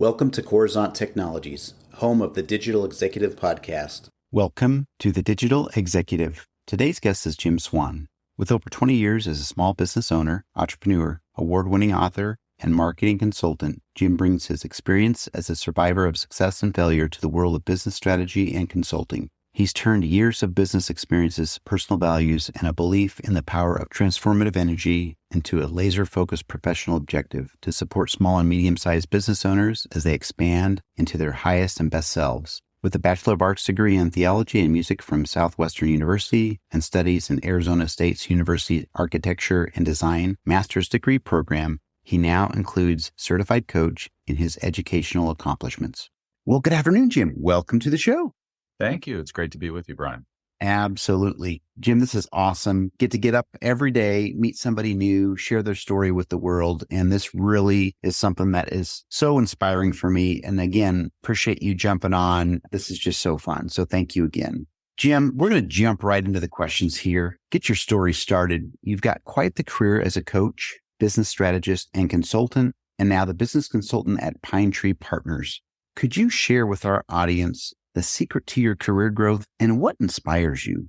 Welcome to Coruzant Technologies, home of the Digital Executive Podcast. Welcome to the Digital Executive. Today's guest is Jim Swan. With over 20 years as a small business owner, entrepreneur, award-winning author, and marketing consultant, Jim brings his experience as a survivor of success and failure to the world of business strategy and consulting. He's turned years of business experiences, personal values, and a belief in the power of transformative energy into a laser-focused professional objective to support small and medium-sized business owners as they expand into their highest and best selves. With a Bachelor of Arts degree in Theology and Music from Southwestern University and studies in Arizona State's University Architecture and Design Master's Degree Program, he now includes Certified Coach in his educational accomplishments. Well, good afternoon, Jim. Welcome to the show. Thank you. It's great to be with you, Brian. Absolutely. Jim, this is awesome. Get up every day, meet somebody new, share their story with the world. And this really is something that is so inspiring for me. And again, appreciate you jumping on. This is just so fun. So thank you again. Jim, we're going to jump right into the questions here. Get your story started. You've got quite the career as a coach, business strategist, and consultant, and now the business consultant at Pinetree Partners. Could you share with our audience the secret to your career growth and what inspires you?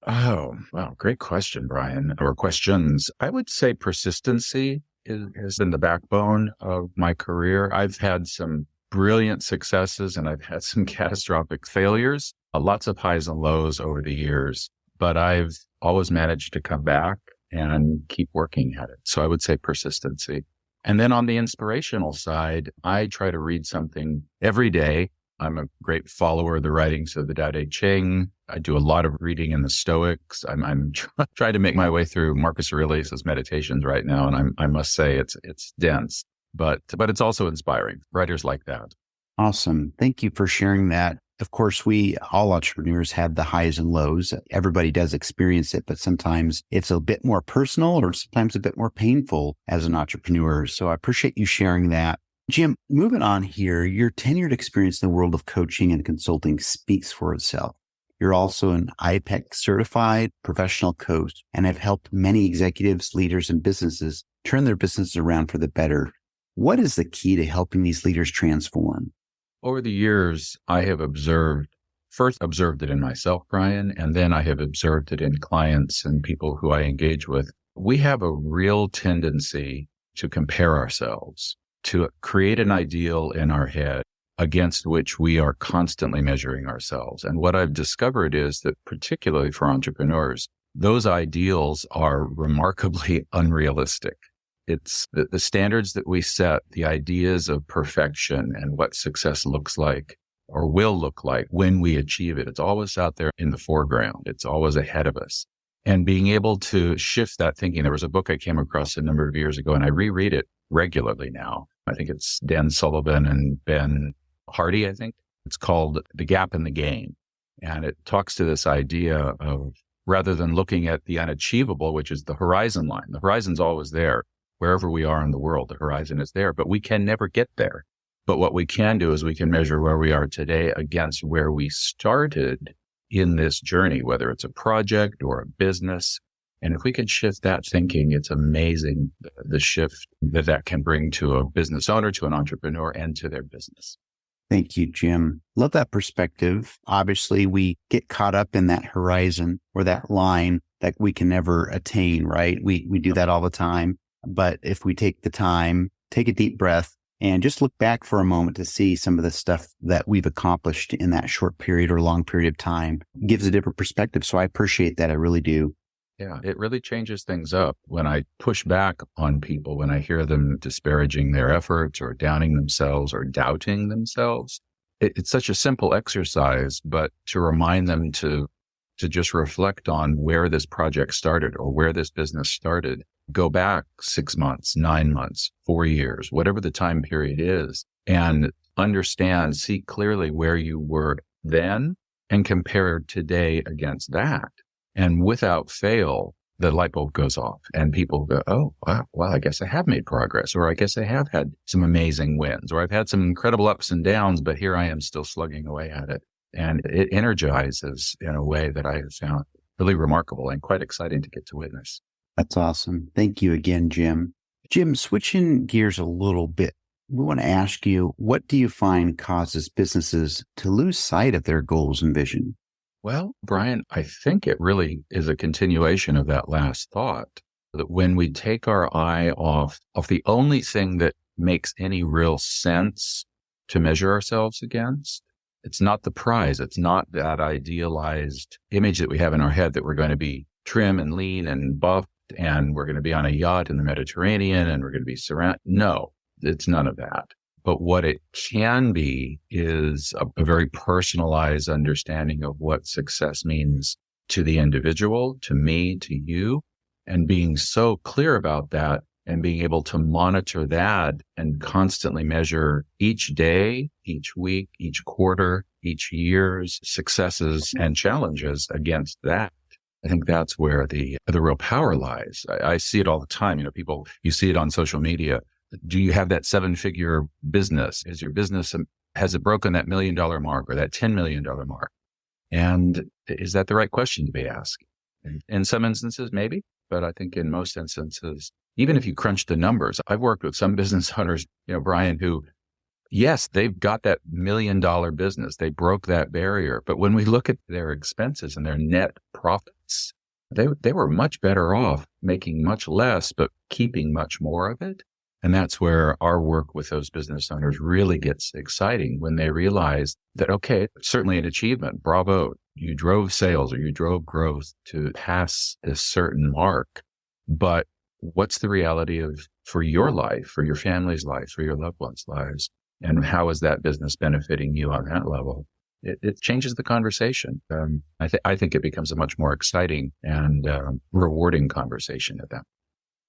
Oh, wow. Great question, Brian, or questions. I would say persistency has been the backbone of my career. I've had some brilliant successes and I've had some catastrophic failures, lots of highs and lows over the years, but I've always managed to come back and keep working at it. So I would say persistency. And then on the inspirational side, I try to read something every day. I'm a great follower of the writings of the Tao Te Ching. I do a lot of reading in the Stoics. I'm trying to make my way through Marcus Aurelius' Meditations right now, and I must say it's dense, but it's also inspiring. Writers like that. Awesome. Thank you for sharing that. Of course, we all entrepreneurs have the highs and lows. Everybody does experience it, but sometimes it's a bit more personal or sometimes a bit more painful as an entrepreneur. So I appreciate you sharing that. Jim, moving on here, your tenured experience in the world of coaching and consulting speaks for itself. You're also an IPEC certified professional coach and have helped many executives, leaders, and businesses turn their businesses around for the better. What is the key to helping these leaders transform? Over the years, I have first observed it in myself, Brian, and then I have observed it in clients and people who I engage with. We have a real tendency to compare ourselves, to create an ideal in our head against which we are constantly measuring ourselves. And what I've discovered is that particularly for entrepreneurs, those ideals are remarkably unrealistic. It's the standards that we set, the ideas of perfection and what success looks like or will look like when we achieve it. It's always out there in the foreground. It's always ahead of us. And being able to shift that thinking. There was a book I came across a number of years ago, and I reread it regularly now. I think it's Dan Sullivan and Ben Hardy, I think. It's called The Gap in the Gain. And it talks to this idea of rather than looking at the unachievable, which is the horizon line. The horizon's always there. Wherever we are in the world, the horizon is there, but we can never get there. But what we can do is we can measure where we are today against where we started in this journey, whether it's a project or a business. And if we can shift that thinking, it's amazing the shift that can bring to a business owner, to an entrepreneur, and to their business. Thank you, Jim. Love that perspective. Obviously, we get caught up in that horizon or that line that we can never attain, right? We do that all the time. But if we take the time, take a deep breath, and just look back for a moment to see some of the stuff that we've accomplished in that short period or long period of time, gives a different perspective. So I appreciate that. I really do. Yeah, it really changes things up when I push back on people, when I hear them disparaging their efforts or downing themselves or doubting themselves. It's such a simple exercise, but to remind them to just reflect on where this project started or where this business started. Go back 6 months, 9 months, 4 years, whatever the time period is, and understand, see clearly where you were then and compare today against that. And without fail, the light bulb goes off and people go, oh, wow, well, I guess I have made progress, or I guess I have had some amazing wins, or I've had some incredible ups and downs, but here I am still slugging away at it. And it energizes in a way that I have found really remarkable and quite exciting to get to witness. That's awesome. Thank you again, Jim. Jim, switching gears a little bit, we want to ask you, what do you find causes businesses to lose sight of their goals and vision? Well, Brian, I think it really is a continuation of that last thought, that when we take our eye off the only thing that makes any real sense to measure ourselves against, it's not the prize. It's not that idealized image that we have in our head that we're going to be trim and lean and buffed and we're going to be on a yacht in the Mediterranean and we're going to be surrounded. No, it's none of that. But what it can be is a very personalized understanding of what success means to the individual, to me, to you, and being so clear about that and being able to monitor that and constantly measure each day, each week, each quarter, each year's successes and challenges against that. I think that's where the real power lies. I see it all the time. People, you see it on social media. Do you have that 7-figure business? Is your business, has it broken that $1 million mark or that $10 million mark? And is that the right question to be asked? In some instances, maybe, but I think in most instances, even if you crunch the numbers, I've worked with some business owners, Brian, who, yes, they've got that $1 million business. They broke that barrier. But when we look at their expenses and their net profits, they were much better off making much less, but keeping much more of it. And that's where our work with those business owners really gets exciting, when they realize that, okay, certainly an achievement. Bravo. You drove sales or you drove growth to pass this certain mark. But what's the reality for your life, for your family's life, for your loved ones' lives? And how is that business benefiting you on that level? It changes the conversation. I think it becomes a much more exciting and rewarding conversation at that.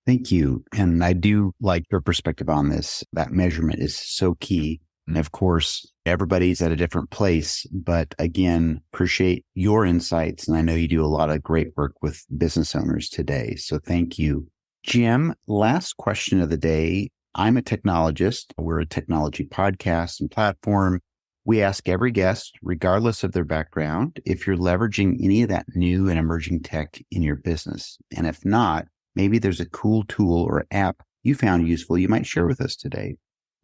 Thank you. And I do like your perspective on this. That measurement is so key. And of course, everybody's at a different place. But again, appreciate your insights. And I know you do a lot of great work with business owners today. So thank you. Jim, last question of the day. I'm a technologist. We're a technology podcast and platform. We ask every guest, regardless of their background, if you're leveraging any of that new and emerging tech in your business. And if not, maybe there's a cool tool or app you found useful you might share with us today.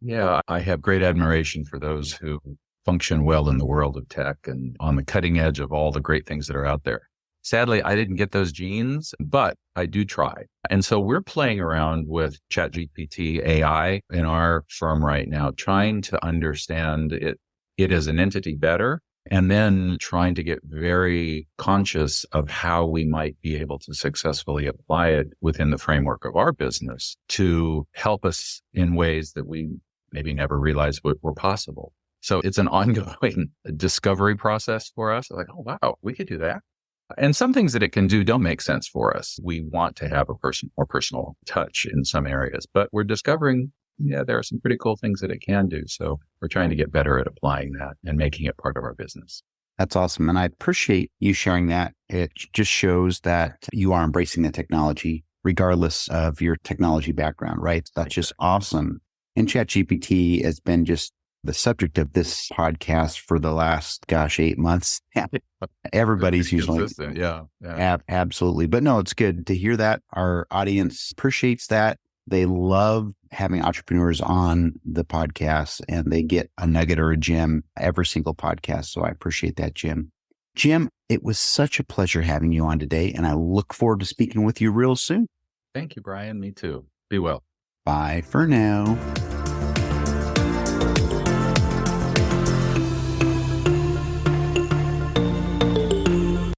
Yeah, I have great admiration for those who function well in the world of tech and on the cutting edge of all the great things that are out there. Sadly, I didn't get those genes, but I do try. And so we're playing around with ChatGPT AI in our firm right now, trying to understand it as an entity better, and then trying to get very conscious of how we might be able to successfully apply it within the framework of our business to help us in ways that we maybe never realized were possible. So it's an ongoing discovery process for us. Like, oh, wow, we could do that. And some things that it can do don't make sense for us. We want to have a more personal touch in some areas, but we're discovering, there are some pretty cool things that it can do. So we're trying to get better at applying that and making it part of our business. That's awesome. And I appreciate you sharing that. It just shows that you are embracing the technology regardless of your technology background, right? That's just awesome. And ChatGPT has been just the subject of this podcast for the last, 8 months. Everybody's usually, absolutely. But no, it's good to hear that. Our audience appreciates that. They love having entrepreneurs on the podcast, and they get a nugget or a gem every single podcast. So I appreciate that, Jim. Jim, it was such a pleasure having you on today, and I look forward to speaking with you real soon. Thank you, Brian. Me too. Be well. Bye for now.